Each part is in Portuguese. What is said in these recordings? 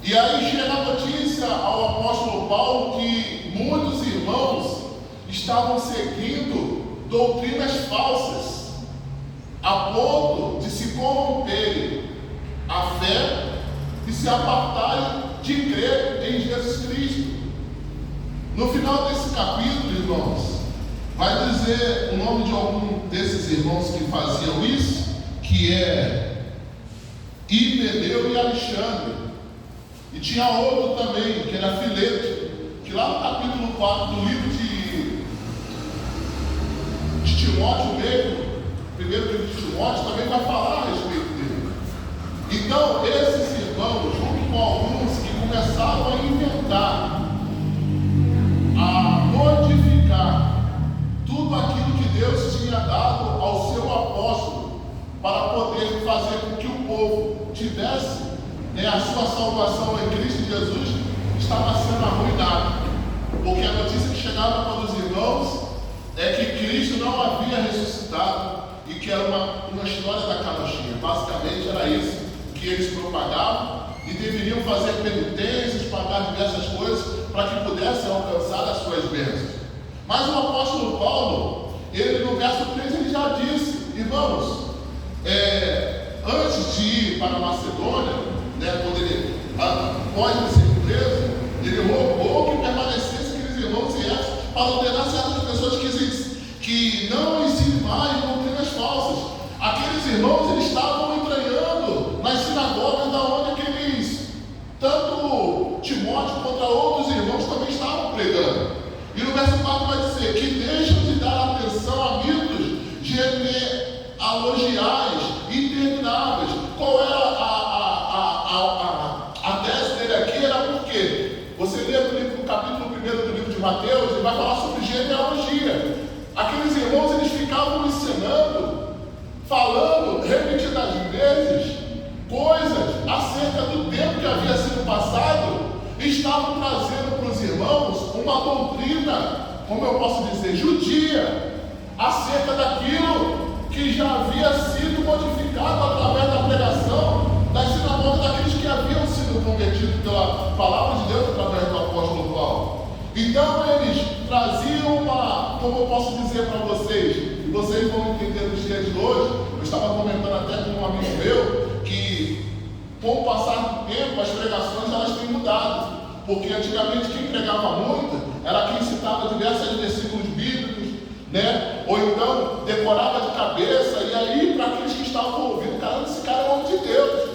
E aí chega a notícia ao apóstolo Paulo que muitos irmãos estavam seguindo doutrinas falsas, a ponto de se corromperem a fé e se apartarem de crer em Jesus Cristo. No final desse capítulo, irmãos, vai dizer o nome de algum desses irmãos que faziam isso, que é Himeneu e Alexandre. E tinha outro também, que era Fileto, que lá no capítulo 4 do livro de Timóteo mesmo, primeiro livro de Timóteo, também vai falar a respeito dele. Então, esses irmãos, junto com alguns que começaram a inventar, a modificar tudo aquilo que Deus tinha dado ao seu apóstolo, para poder fazer com que o povo tivesse a sua salvação em Cristo Jesus, estava sendo arruinado. Porque a notícia que chegava para os irmãos é que Cristo não havia ressuscitado e que era uma história da carochinha. Basicamente era isso que eles propagavam e deveriam fazer penitências, pagar diversas coisas para que pudessem alcançar as suas bênçãos. Mas o apóstolo Paulo, ele no verso 3, ele já disse: irmãos, antes de ir para a Macedônia, quando ele, após ele ser preso, ele rogou que permanecesse aqueles irmãos e essas para ordenar certas pessoas que não ensinem mais doutrinas falsas. Aqueles irmãos, eles estavam entranhando nas sinagogas da onde aqueles, tanto Timóteo quanto outros irmãos também estavam pregando. E no verso 4 vai dizer que deixam de dar atenção a mitos genealogiais intermináveis. Qual era a tese dele aqui? Era porque você lê no capítulo 1 do livro de Mateus, ele vai falar sobre genealogia. Aqueles irmãos, eles ficavam ensinando, falando repetidas vezes coisas acerca do tempo que havia sido passado, e estavam trazendo para os irmãos uma doutrina, como eu posso dizer, judia, acerca daquilo que já havia sido modificado através da pregação das sinagogas daqueles que haviam sido convertidos pela palavra de Deus através do apóstolo Paulo. Então eles traziam como eu posso dizer para vocês, e vocês vão entender nos dias de hoje, eu estava comentando até com um amigo meu, que com o passar do tempo as pregações elas têm mudado, porque antigamente quem pregava muito era quem citava diversos versículos bíblicos, ou então decorava de cabeça, e aí para aqueles que estavam ouvindo, caramba, esse cara é homem de Deus,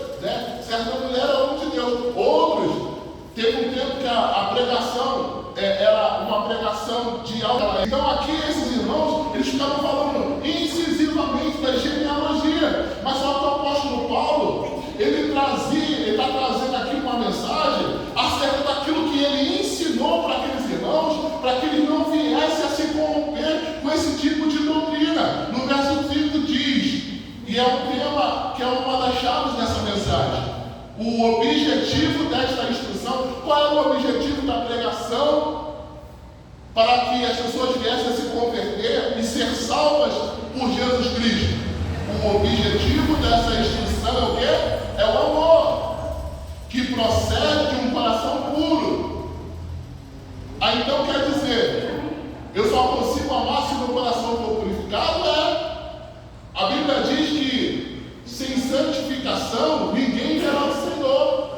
certa mulher é homem de Deus. Outros, teve um tempo que a pregação era uma pregação de alta. Então aqui esses irmãos, eles ficavam falando incisivamente da genealogia, mas só que o apóstolo Paulo, ele está trazendo aqui uma mensagem acerca daquilo que ele ensinou para aqueles irmãos, para que eles não viessem a se corromper com esse tipo de doutrina. No verso 5 diz, e é um tema que é uma das chaves dessa mensagem, o objetivo desta instrução. Qual é o objetivo da pregação? Para que as pessoas viessem a se converter e ser salvas por Jesus Cristo. O objetivo dessa instrução é o quê? É o amor, que procede de um coração puro. Então quer dizer, eu só consigo amar se meu coração for purificado? A Bíblia diz que sem santificação ninguém verá o Senhor.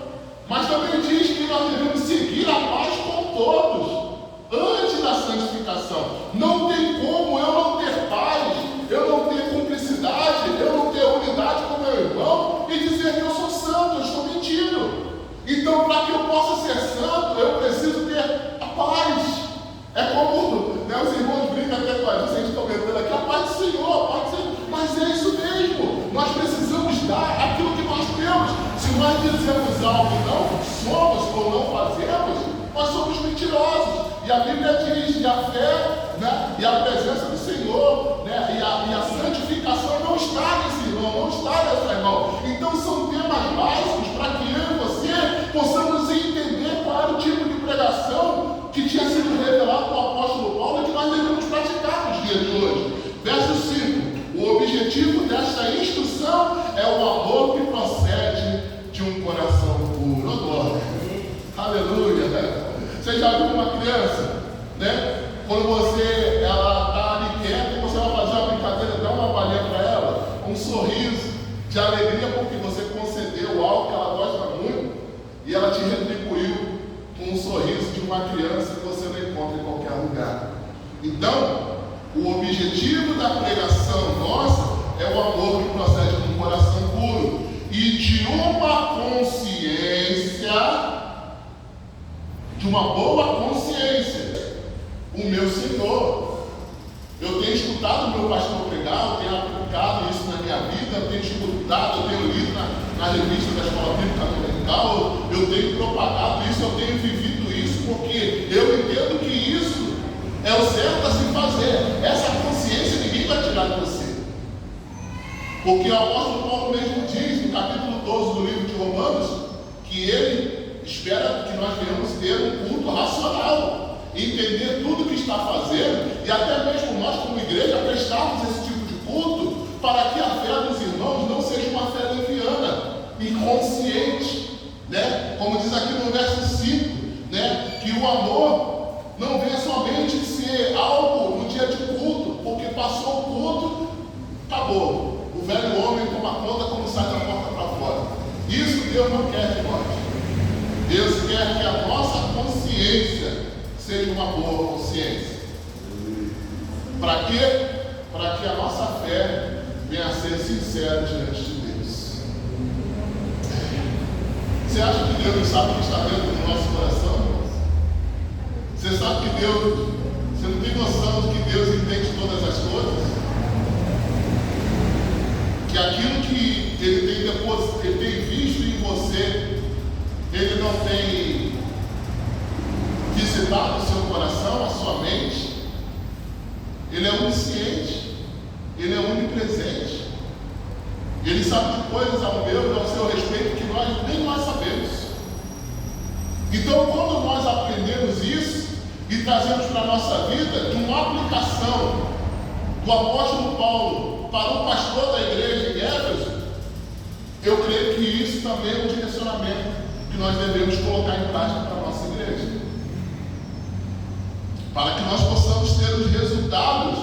Mas também diz que nós devemos seguir a paz com todos antes da santificação. Não tem como eu não ter paz, eu não ter cumplicidade, eu não ter unidade com meu irmão e dizer que eu sou santo, eu estou mentindo. Então, para que eu possa ser santo, eu preciso ter a paz. É como os irmãos brincam até com a gente comentando aqui, a paz do Senhor, a paz do Senhor. Mas é isso mesmo, nós precisamos dar aquilo que nós temos. Se nós dizemos algo e não somos ou não fazemos, nós somos mentirosos. E a Bíblia diz que a fé, e a presença do Senhor, e a santificação não está nesse irmão, não está nessa irmão. Então são temas básicos para que eu e você possamos entender qual era o tipo de pregação que tinha sido revelado pelo apóstolo Paulo e que nós devemos praticar nos dias de hoje. Verso 5. O objetivo desta instrução é o amor que procede de um coração coração puro. Oh, glória. Aleluia. Você já viu uma criança, né? Quando ela está ali quieta e você vai fazer uma brincadeira, dá uma palhinha para ela, um sorriso de alegria porque você concedeu algo que ela gosta muito e ela te retribuiu com um sorriso de uma criança que você não encontra em qualquer lugar. Então, o objetivo da pregação nossa é o amor que procede de um coração puro e de uma consciência, de uma boa consciência. O meu Senhor, eu tenho escutado o meu pastor pregar, eu tenho aplicado isso na minha vida, eu tenho escutado, eu tenho lido na revista da Escola Bíblica Dominical, eu tenho propagado isso, eu tenho vivido isso, porque eu entendo que isso é o certo a se fazer. Essa consciência ninguém vai tirar de você. Porque o apóstolo Paulo mesmo diz, no capítulo 12 do livro de Romanos, que ele espera que nós venhamos ter um culto racional, entender tudo o que está fazendo, e até mesmo nós como igreja prestarmos esse tipo de culto, para que a fé dos irmãos não seja uma fé leviana, inconsciente, né? Como diz aqui no verso 5, né? Que o amor não venha somente ser algo no dia de culto, porque passou o culto, acabou. O velho homem toma conta como sai da porta para fora. Isso Deus não quer de nós. Deus quer que a nossa consciência seja uma boa consciência. Para quê? Para que a nossa fé venha a ser sincera diante de Deus. Você acha que Deus não sabe o que está dentro do nosso coração? Você sabe que Deus, você não tem noção de que Deus entende todas as coisas? Que aquilo que Ele tem visto em você, Ele não tem visitado o seu coração, a sua mente. Ele é onisciente, Ele é onipresente. Ele sabe de coisas ao meu e ao seu respeito que nem nós sabemos. Então, quando nós aprendemos isso e trazemos para a nossa vida, de uma aplicação do apóstolo Paulo para o pastor da igreja em Éfeso, eu creio que isso também é um direcionamento que nós devemos colocar em prática para a nossa igreja, para que nós possamos ter os resultados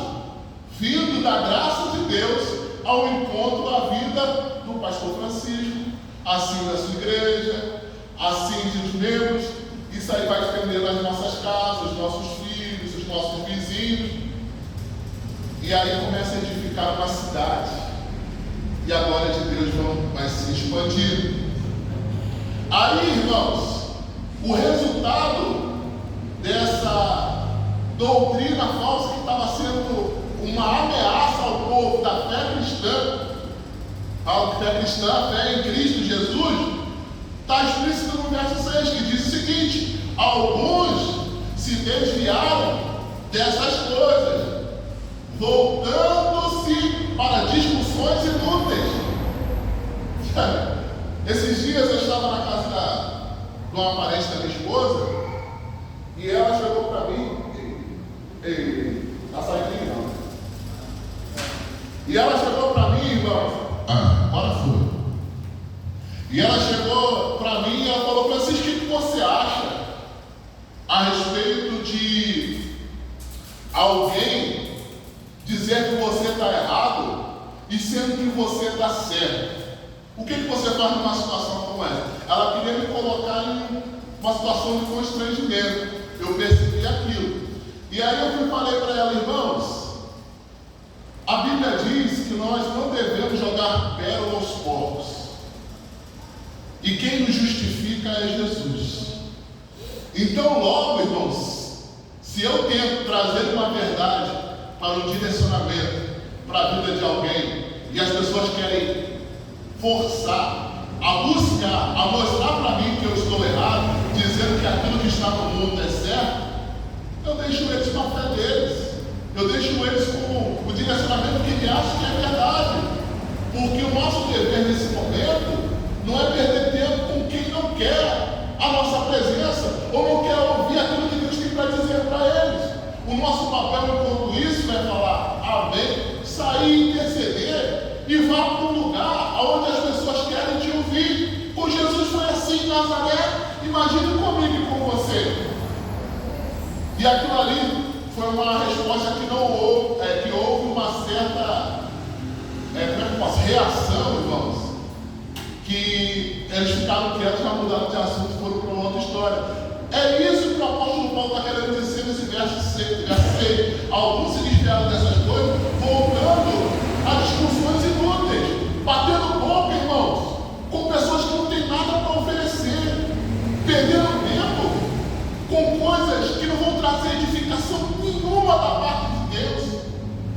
vindo da graça de Deus ao encontro da vida do pastor Francisco, assim da sua igreja, assim dos membros. Isso aí vai estender nas nossas casas, os nossos filhos, os nossos vizinhos, e aí começa a edificar uma cidade, e a glória de Deus vai se expandir. Aí, irmãos, o resultado dessa doutrina falsa que estava sendo uma ameaça ao povo da fé cristã, a fé cristã, a fé em Cristo Jesus, está explícito no verso 6, que diz o seguinte: alguns se desviaram dessas coisas, voltando-se para discussões inúteis. Esses dias eu estava na casa de uma parente da minha esposa, e ela chegou para mim, e ela chegou para mim, irmão, agora foi. E ela chegou para mim e ela falou: Francisco, o que você acha a respeito de alguém dizer que você está errado e sendo que você está certo? O que você faz numa situação como essa? Ela queria me colocar em uma situação de constrangimento. Eu percebi aquilo. E aí eu falei para ela: irmãos, a Bíblia diz que nós não devemos jogar pérola aos porcos. E quem nos justifica é Jesus. Então, logo, irmãos, se eu tento trazer uma verdade para um direcionamento para a vida de alguém, e as pessoas querem forçar a buscar, a mostrar para mim que eu estou errado, dizendo que aquilo que está no mundo é certo, eu deixo eles com a fé deles. Eu deixo eles com o direcionamento que eles acham que é verdade. Porque o nosso dever nesse momento não é perder tempo com quem não quer a nossa presença, ou não quer ouvir aquilo que Deus tem para dizer para eles. O nosso papel enquanto isso é falar amém, sair, interceder e vá para um lugar onde as pessoas querem te ouvir. Com Jesus foi assim. Imagine comigo e com você. E aquilo ali foi uma resposta que não houve, que houve uma certa reação, irmãos, que eles ficaram quietos, já mudaram de assunto e foram para uma outra história. É isso que o apóstolo Paulo está querendo dizer nesse verso 6. Alguns se desviaram dessas coisas, voltando a discussões inúteis, batendo boca, irmãos, com pessoas que não têm nada para oferecer, perdendo tempo com coisas que não vão trazer edificação nenhuma da parte de Deus.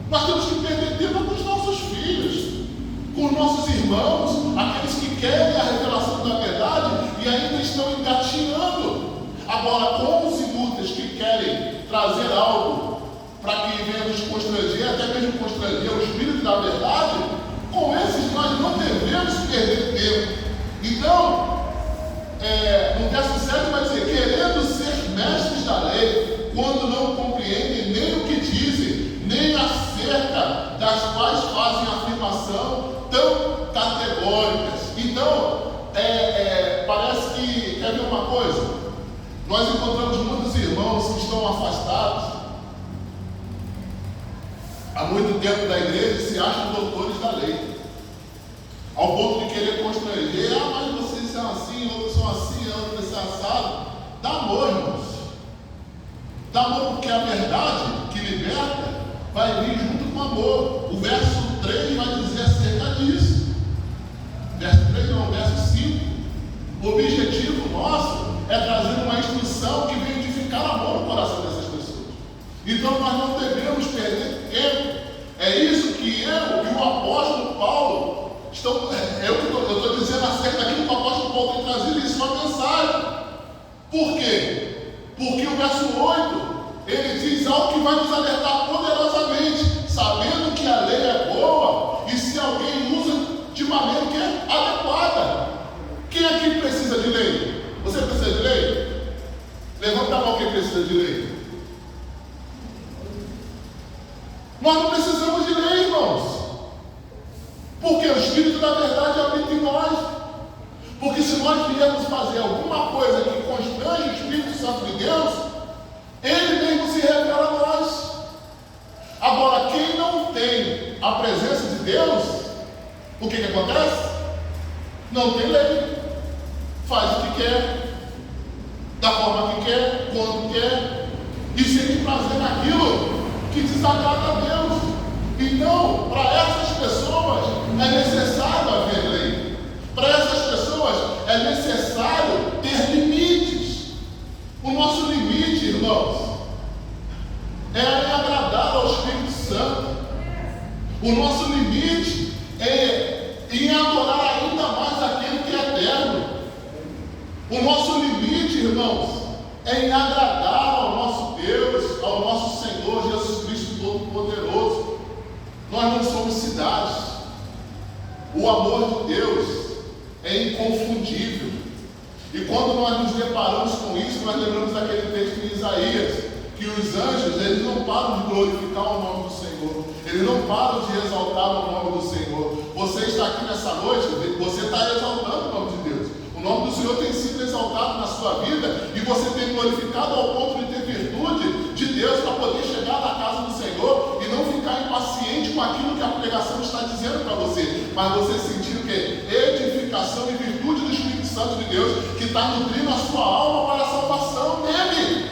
Nós temos que perder tempo com os nossos filhos, com os nossos irmãos, aqueles que querem a revelação da verdade e ainda estão engatinhando. Agora, com os inúteis que querem trazer algo para que venha nos constranger, até mesmo constranger o Espírito da verdade, com esses nós não devemos perder tempo. Então, no verso 7 vai dizer: querendo ser mestres da lei, quando não compreendem nem o que dizem, nem acerca das quais fazem afirmação tão categóricas. Então, parece que, quer ver uma coisa? Nós encontramos muitos irmãos que estão afastados há muito tempo da igreja e se acham doutores da lei, ao ponto de querer constranger: mas vocês são assim, outros são assim, outros são assado. Dá amor, irmãos. Dá amor, porque a verdade que liberta vai vir junto com amor. O verso 3 vai dizer acerca disso. Verso 3 não, verso 5. O objetivo nosso é trazer uma instrução que venha edificar amor no coração dessas pessoas. Então nós não devemos perder tempo. É isso que eu e o apóstolo Paulo eu estou dizendo acerca daquilo que o apóstolo Paulo tem trazido em sua mensagem. Por quê? Porque o verso 8, ele diz algo que vai nos alertar poderosamente, sabendo que a lei é boa e se alguém usa de maneira que é adequada. Quem aqui precisa de lei? Você precisa de lei? Levanta a mão quem precisa de lei. Nós não precisamos de lei, irmãos. Porque o Espírito da verdade habita em nós. Porque se nós viermos fazer alguma coisa que constrange o Espírito Santo de Deus, Ele mesmo se revela a nós. Agora, quem não tem a presença de Deus, o que acontece? Não tem lei. Faz o que quer, da forma que quer, quando quer, e sente prazer naquilo que desagrada a Deus. Então, para essas pessoas é necessário haver lei. Para essas pessoas é necessário ter limites. O nosso limite, irmãos, é agradar ao Espírito Santo. O nosso limite é em adorar ainda mais aquele que é eterno. O nosso limite, irmãos, é em agradar ao nosso Deus, ao nosso Senhor Jesus Cristo Todo-Poderoso. Nós não somos cidades. O amor de Deus é inconfundível. E quando nós nos deparamos com isso, nós lembramos daquele texto de Isaías, que os anjos, eles não param de glorificar o nome do Senhor. Eles não param de exaltar o nome do Senhor. Você está aqui nessa noite, você está exaltando o nome de Deus. O nome do Senhor tem sido exaltado na sua vida e você tem glorificado ao ponto de ter virtude de Deus para poder chegar na casa do Senhor e não ficar impaciente com aquilo que a pregação está dizendo para você, mas você sentir o quê? Edificação e virtude do Espírito Santo de Deus que está nutrindo a sua alma para a salvação dele.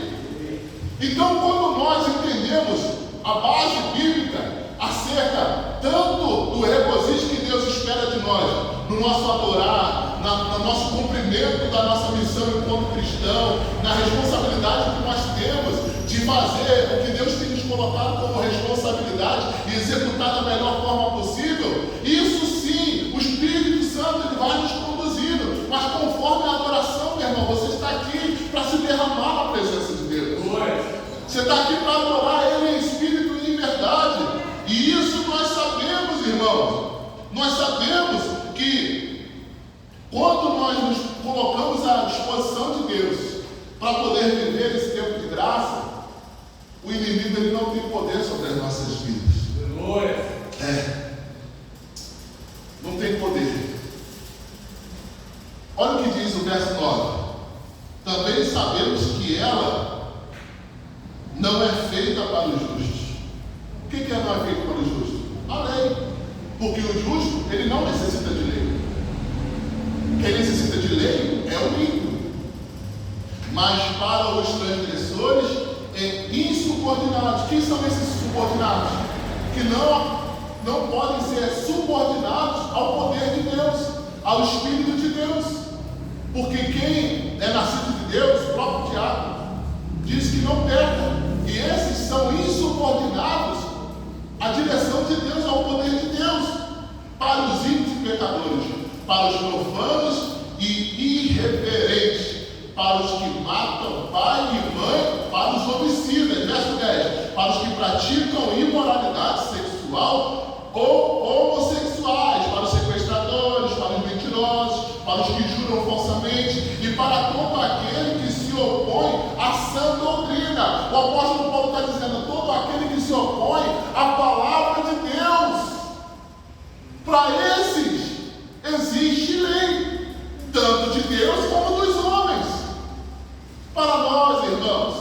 Então, quando nós entendemos a base bíblica acerca tanto do regozijo que Deus espera de nós, no nosso adorar, no nosso cumprimento da nossa missão enquanto cristão, na responsabilidade que nós temos de fazer o que Deus tem nos colocado como responsabilidade e executar da melhor forma possível, isso sim, o Espírito Santo ele vai nos conduzindo, mas conforme a adoração, meu irmão, você está aqui para se derramar na presença de Deus. Você está aqui para adorar Ele em espírito e em verdade. E isso nós sabemos, irmãos. Nós sabemos que quando nós nos colocamos à disposição de Deus para poder viver esse tempo de graça, o inimigo ele não tem poder sobre as nossas vidas. Não tem poder. Olha o que diz o verso 9. também sabemos que ela não é feita para os justos. O que não é feito para os justos? A lei. Porque o justo, ele não necessita de lei. Quem necessita de lei é o ímpio. Mas para os transgressores e insubordinados. Quem são esses subordinados? Que não podem ser subordinados ao poder de Deus, ao Espírito de Deus. Porque quem é nascido de Deus, o próprio Tiago, diz que não peca. E esses são insubordinados à direção de Deus, ao poder de Deus, para os ímpios e pecadores, para os profanos e irreverentes, para os que matam pai e mãe, para os homicidas, verso 10, para os que praticam imoralidade sexual ou homossexuais, para os sequestradores, para os mentirosos, para os que juram falsamente e para todo aquele que se opõe à sã doutrina. O apóstolo Paulo está dizendo: todo aquele que se opõe à palavra de Deus. Para esses existe lei, tanto de Deus como dos homens. Para nós, irmãos,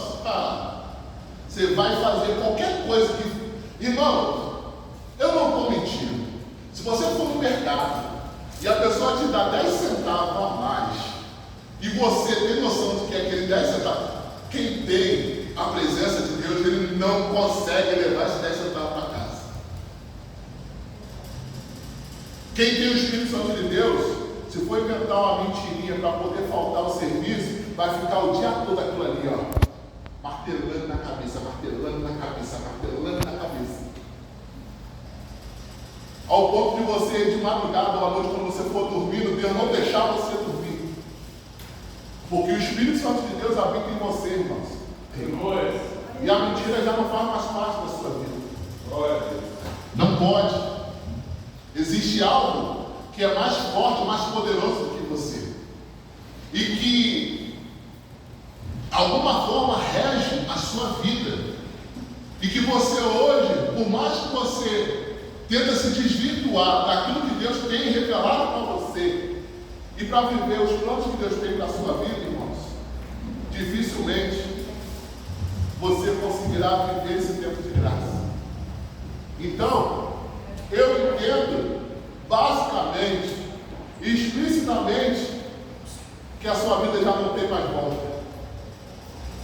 você vai fazer qualquer coisa que... Irmãos, eu não estou mentindo. Se você for no mercado e a pessoa te dá 10 centavos a mais, e você tem noção de que aquele 10 centavos, quem tem a presença de Deus, ele não consegue levar esses 10 centavos para casa. Quem tem o Espírito Santo de Deus, se for inventar uma mentirinha para poder faltar o serviço, vai ficar o dia todo aquilo ali, ó, martelando na cabeça, martelando na cabeça, martelando na cabeça. Ao ponto de você, de madrugada ou à noite, quando você for dormindo, Deus não deixar você dormir. Porque o Espírito Santo de Deus habita em você, irmãos. E a mentira já não faz mais parte da sua vida. Não pode. Existe algo que é mais forte, mais poderoso do que você. E que, de alguma forma, rege a sua vida. E que você hoje, por mais que você tenta se desvirtuar daquilo que Deus tem revelado para você, e para viver os planos que Deus tem para a sua vida, irmãos, dificilmente você conseguirá viver esse tempo de graça. Então, eu entendo, basicamente, explicitamente, que a sua vida já não tem mais volta.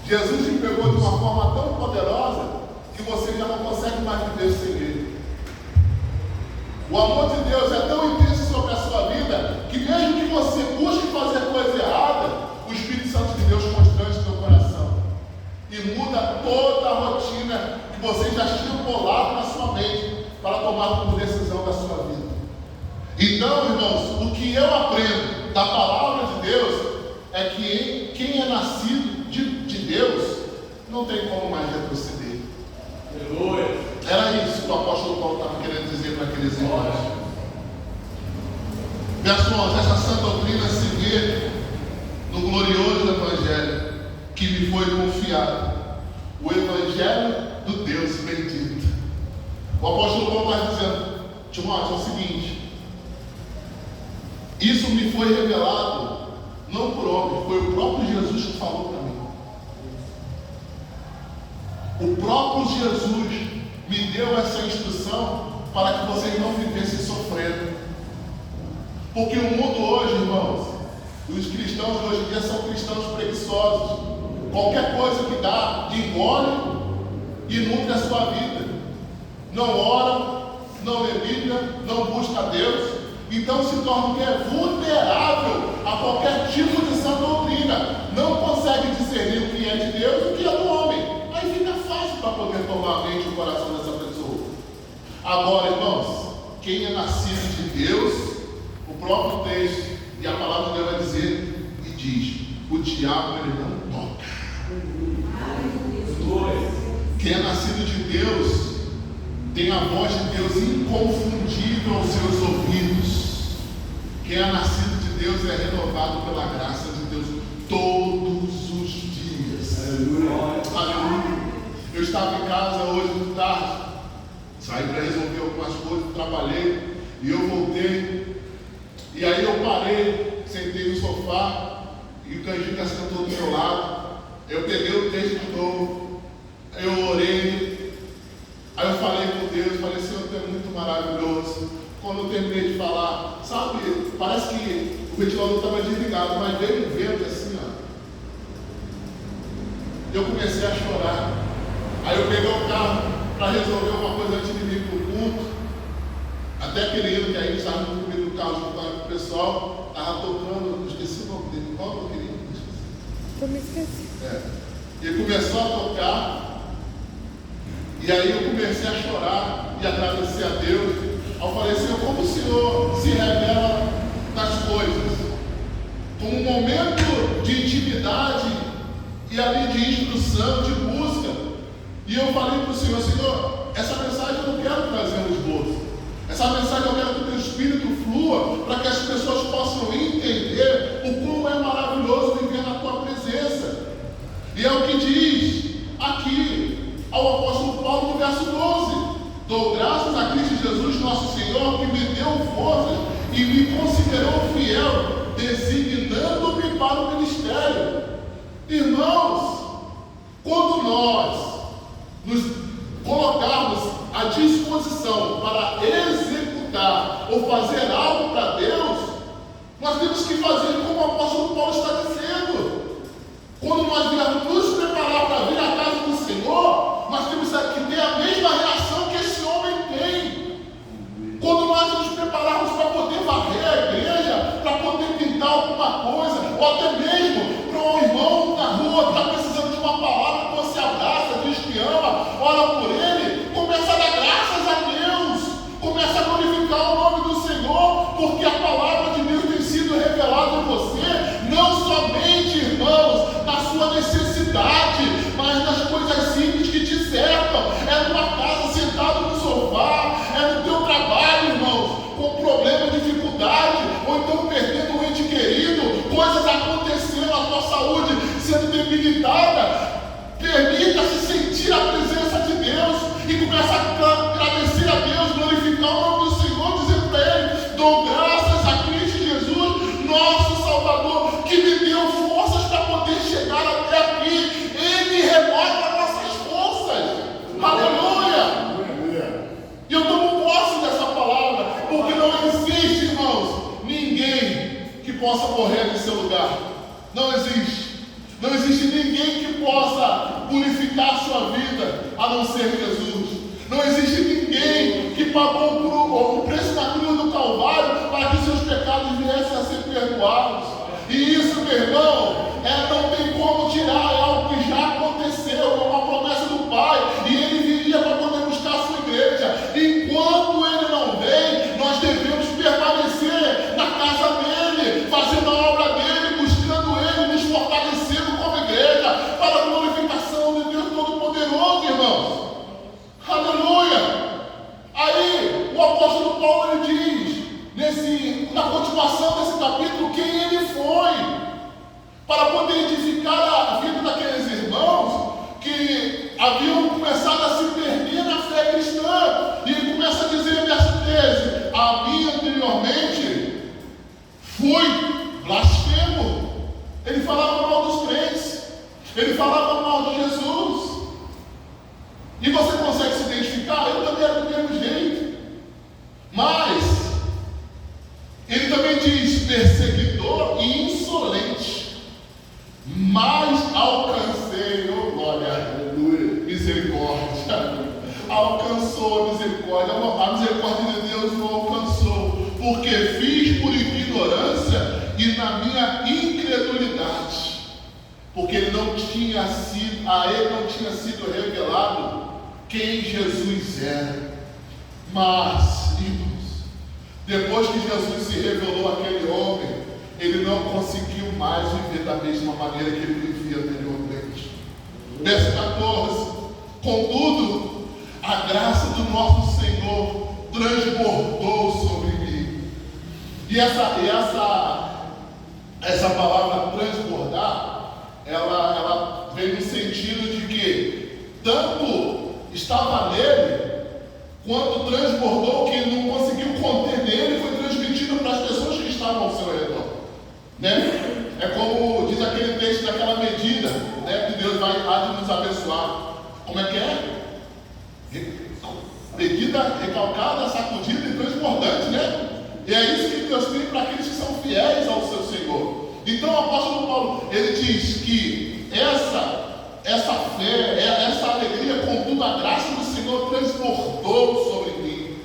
Jesus te pegou de uma forma tão poderosa que você já não consegue mais viver sem Ele. O amor de Deus é tão intenso sobre a sua vida que mesmo que você busque fazer coisa errada, o Espírito Santo de Deus constrange teu coração e muda toda a rotina que você já tinha bolado na sua mente para tomar como decisão da sua vida. Então, irmãos, o que eu aprendo da palavra de Deus é que quem é nascido de Deus não tem como mais retroceder. Aleluia. Era isso que o apóstolo Paulo estava querendo dizer para aqueles irmãos. Verso 11: essa sã doutrina se vê no glorioso Evangelho que me foi confiado, o Evangelho do Deus bendito. O apóstolo Paulo está dizendo: Timóteo, é o seguinte, isso me foi revelado não por homem, foi o próprio Jesus que falou para mim. O próprio Jesus me deu essa instrução para que vocês não vivessem sofrendo. Porque o mundo hoje, irmãos, os cristãos de hoje em dia são cristãos preguiçosos. Qualquer coisa que dá, engole e nutre a sua vida. Não ora, não lê Bíblia, não busca Deus. Então se torna vulnerável a qualquer tipo de sã doutrina. Não consegue discernir o que é de Deus e o que é do homem. Aí fica fácil para poder tomar a mente e o coração dessa pessoa. Agora, irmãos, quem é nascido de Deus, o próprio texto e a palavra de Deus vai dizer e diz: o diabo ele não toca. Quem é nascido de Deus tem a voz de Deus inconfundível aos seus ouvidos. Quem é nascido de Deus é renovado pela graça de Deus todos os dias. Aleluia. Eu estava em casa hoje de tarde, saí para resolver algumas coisas, trabalhei e eu voltei. E aí eu parei, sentei no sofá e o Canjica sentou do meu lado. Eu peguei o texto de novo, eu orei, aí eu falei com Deus, falei, Senhor, tu é muito maravilhoso. Quando eu terminei de falar, sabe, parece que o ventilador estava desligado, mas veio um vento assim, ó. Eu comecei a chorar. Aí eu peguei o carro para resolver uma coisa antes de vir para o culto. Até aquele hino que a gente estava no meio do carro junto com o pessoal, estava tocando, esqueci o nome dele, qual eu queria? Eu me esqueci. Ele começou a tocar, e aí eu comecei a chorar e agradecer a Deus. Aí eu falei, Senhor, como o Senhor se revela nas coisas? Como um momento de intimidade e ali de instrução, de busca. E eu falei para o Senhor, Senhor, essa mensagem eu não quero trazer no esboço. Essa mensagem eu quero que o teu Espírito flua para que as pessoas possam entender o quão é maravilhoso viver na tua presença. E é o que diz aqui ao apóstolo Paulo no verso 12. Dou graças a Cristo Jesus, nosso Senhor, que me deu forças e me considerou fiel, designando-me para o ministério. Irmãos, quando nós nos colocarmos à disposição para executar ou fazer algo para Deus, nós temos que fazer como o apóstolo Paulo está dizendo. Quando nós viemos nos preparar para vir à casa do Senhor, nós temos que ter a mesma reação que esse homem tem. Quando nós nos prepararmos para poder varrer a igreja, para poder pintar alguma coisa, ou até mesmo para um irmão na rua que está precisando de uma palavra, que você abraça, diz que ama, ora por ele, começa a dar graças a Deus, começa a glorificar o nome do Senhor, porque a palavra de Deus tem sido revelada em você, não somente, irmãos, na sua necessidade, mas nas coisas simples que te cercam. É numa casa sentado no sofá, é no teu trabalho, irmãos, com problema, dificuldade, ou então perdendo um ente querido, coisas acontecendo, a tua saúde sendo debilitada. Permita-se sentir a presença de Deus e começa a agradecer a Deus, glorificar o nome do Senhor, dizendo para Ele, dou graças a Cristo Jesus, nosso Salvador, que me deu forças para poder chegar até aqui. Ele renova nossas forças. Aleluia! E eu tomo posse dessa palavra, porque não existe, irmãos, ninguém que possa morrer em seu lugar. Não existe. Não existe ninguém que possa purificar a sua vida, a não ser Jesus. Não existe ninguém que pagou o preço na cruz do Calvário para que seus pecados viessem a ser perdoados. E isso, meu irmão, não tem como tirar, é algo que já aconteceu, é uma promessa do Pai, e Ele viria para poder buscar a sua igreja. Enquanto Ele não vem, nós devemos permanecer na casa dEle, fazendo a obra dEle, buscando Ele, nos fortalecendo como igreja, para a glorificação de Deus Todo-Poderoso, irmãos. Aleluia! Aí, o apóstolo Paulo ele diz, na continuação desse capítulo, quem ele foi, para poder edificar a vida daqueles irmãos que haviam começado a se perder na fé cristã. E ele começa a dizer no verso 13: a mim anteriormente fui blasfemo. Ele falava mal dos crentes, ele falava mal de Jesus. E você consegue se identificar? Eu também era do mesmo jeito. Mas ele também diz perseguidor e insolente, mas alcancei, oh glória, aleluia, misericórdia. Alcançou a misericórdia. A misericórdia de Deus o alcançou, porque fiz por ignorância e na minha incredulidade, porque a ele não tinha sido revelado quem Jesus era. Mas, irmãos, depois que Jesus se revelou àquele homem, ele não conseguiu mais viver da mesma maneira que ele vivia anteriormente. Verso 14: contudo, a graça do nosso Senhor transbordou sobre mim. E essa palavra transbordar, ela vem no sentido de que tanto estava nele, quanto transbordou, que ele não conseguiu conter nele, foi transmitido para as pessoas que estavam ao seu redor. Né? É como diz aquele texto daquela medida, né, que Deus há de nos abençoar. Como é que é? Medida recalcada, sacudida e transbordante, né? E é isso que Deus tem para aqueles que são fiéis ao seu Senhor. Então o apóstolo Paulo, ele diz que essa fé, essa alegria, contudo, a graça do Senhor transbordou sobre mim.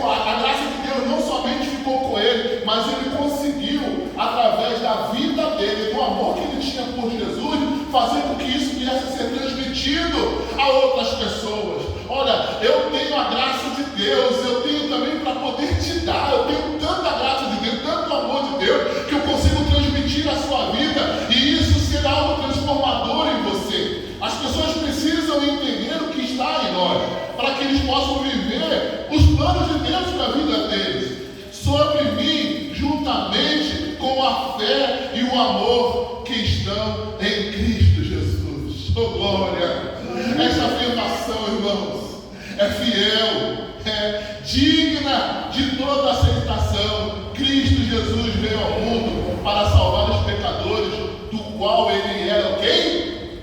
A graça de Deus não somente ficou com ele, mas ele conseguiu, através da vida dele, do amor que ele tinha por Jesus, fazer com que isso viesse a ser transmitido a outras pessoas. Olha, eu tenho a graça de Deus, eu tenho também para poder te dar, eu tenho tanta graça de Deus, tanto amor de Deus, que eu consigo transmitir a sua vida, e isso será algo transformador em você. As pessoas precisam entender o que está em nós, para que eles possam viver os planos de Deus na vida deles, sobre mim, juntamente com a fé e o amor que estão em Cristo Jesus. Oh glória! Essa afirmação, irmãos, é fiel, é digna de toda aceitação. Cristo Jesus veio ao mundo para salvar os pecadores, do qual ele era quem?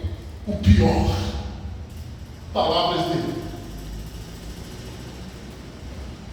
O pior. Palavras dele.